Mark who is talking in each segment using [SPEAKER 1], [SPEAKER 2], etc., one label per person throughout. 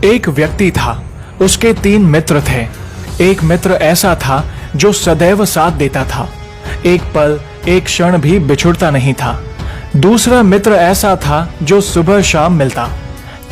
[SPEAKER 1] एक व्यक्ति था, उसके 3 मित्र थे। एक मित्र ऐसा था जो सदैव साथ देता था, एक पल एक क्षण भी बिछुड़ता नहीं था। दूसरा मित्र ऐसा था जो सुबह शाम मिलता।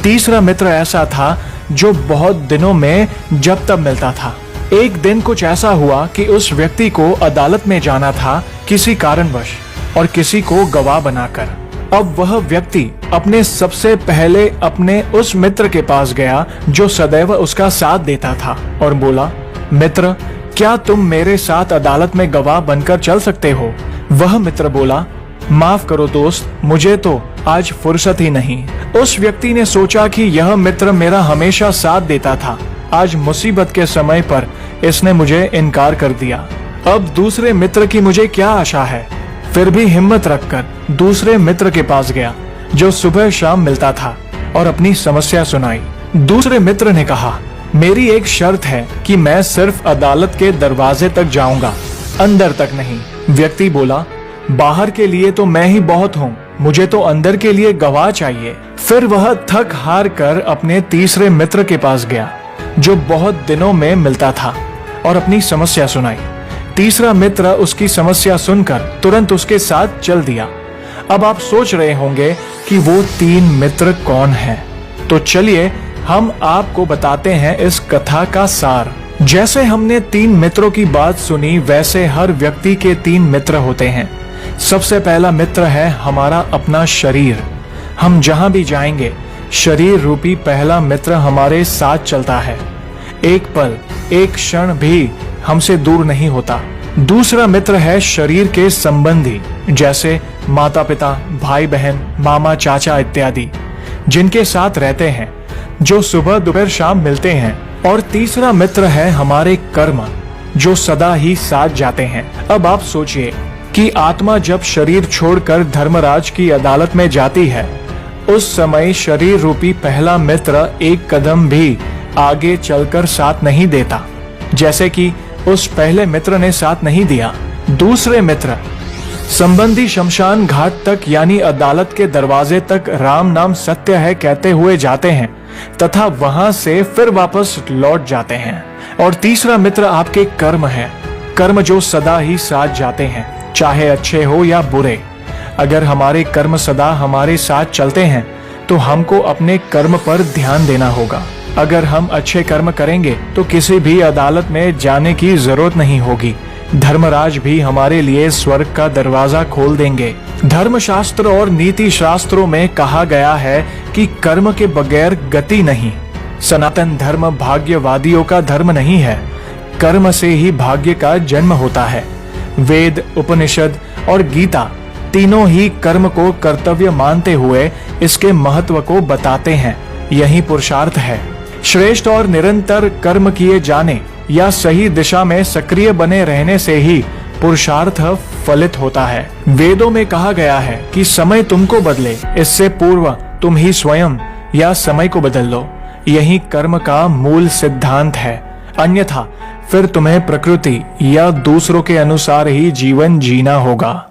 [SPEAKER 1] तीसरा मित्र ऐसा था जो बहुत दिनों में जब तब मिलता था। एक दिन कुछ ऐसा हुआ कि उस व्यक्ति को अदालत में जाना था किसी कारणवश और किसी को गवाह बनाकर। अब वह व्यक्ति अपने सबसे पहले अपने उस मित्र के पास गया जो सदैव उसका साथ देता था और बोला, मित्र, क्या तुम मेरे साथ अदालत में गवाह बनकर चल सकते हो? वह मित्र बोला, माफ करो दोस्त, मुझे तो आज फुर्सत ही नहीं। उस व्यक्ति ने सोचा कि यह मित्र मेरा हमेशा साथ देता था, आज मुसीबत के समय पर इसने मुझे इनकार कर दिया। अब दूसरे मित्र की मुझे क्या आशा है? फिर भी हिम्मत रखकर दूसरे मित्र के पास गया जो सुबह शाम मिलता था और अपनी समस्या सुनाई। दूसरे मित्र ने कहा, मेरी एक शर्त है कि मैं सिर्फ अदालत के दरवाजे तक जाऊंगा, अंदर तक नहीं। व्यक्ति बोला, बाहर के लिए तो मैं ही बहुत हूँ, मुझे तो अंदर के लिए गवाह चाहिए। फिर वह थक हार कर अपने तीसरे मित्र के पास गया जो बहुत दिनों में मिलता था और अपनी समस्या सुनाई। तीसरा मित्र उसकी समस्या सुनकर तुरंत उसके साथ चल दिया। अब आप सोच रहे होंगे कि वो 3 मित्र कौन हैं? तो चलिए हम आपको बताते हैं इस कथा का सार। जैसे हमने 3 मित्रों की बात सुनी, वैसे हर व्यक्ति के 3 मित्र होते हैं। सबसे पहला मित्र है हमारा अपना शरीर। हम जहां भी जाएंगे, शरीर रूपी पहला मित्र हमारे साथ चलता है, एक पल एक क्षण भी हमसे दूर नहीं होता। दूसरा मित्र है शरीर के संबंधी, जैसे माता पिता, भाई बहन, मामा चाचा इत्यादि, जिनके साथ रहते हैं, जो सुबह दोपहर शाम मिलते हैं। और तीसरा मित्र है हमारे कर्म, जो सदा ही साथ जाते हैं। अब आप सोचिए कि आत्मा जब शरीर छोड़कर धर्मराज की अदालत में जाती है, उस समय शरीर रूपी पहला मित्र एक कदम भी आगे चलकर साथ नहीं देता, जैसे कि उस पहले मित्र ने साथ नहीं दिया। दूसरे मित्र संबंधी शमशान घाट तक यानी अदालत के दरवाजे तक राम नाम सत्य है कहते हुए जाते हैं तथा वहां से फिर वापस लौट जाते हैं। और तीसरा मित्र आपके कर्म है, कर्म जो सदा ही साथ जाते हैं, चाहे अच्छे हो या बुरे। अगर हमारे कर्म सदा हमारे साथ चलते हैं तो हमको अपने कर्म पर ध्यान देना होगा। अगर हम अच्छे कर्म करेंगे तो किसी भी अदालत में जाने की जरूरत नहीं होगी, धर्मराज भी हमारे लिए स्वर्ग का दरवाजा खोल देंगे। धर्मशास्त्र और नीति शास्त्रों में कहा गया है कि कर्म के बगैर गति नहीं। सनातन धर्म भाग्यवादियों का धर्म नहीं है, कर्म से ही भाग्य का जन्म होता है। वेद, उपनिषद और गीता तीनों ही कर्म को कर्तव्य मानते हुए इसके महत्व को बताते हैं। यही पुरुषार्थ है। श्रेष्ठ और निरंतर कर्म किए जाने या सही दिशा में सक्रिय बने रहने से ही पुरुषार्थ फलित होता है। वेदों में कहा गया है कि समय तुमको बदले, इससे पूर्व तुम ही स्वयं या समय को बदल लो। यही कर्म का मूल सिद्धांत है, अन्यथा फिर तुम्हें प्रकृति या दूसरों के अनुसार ही जीवन जीना होगा।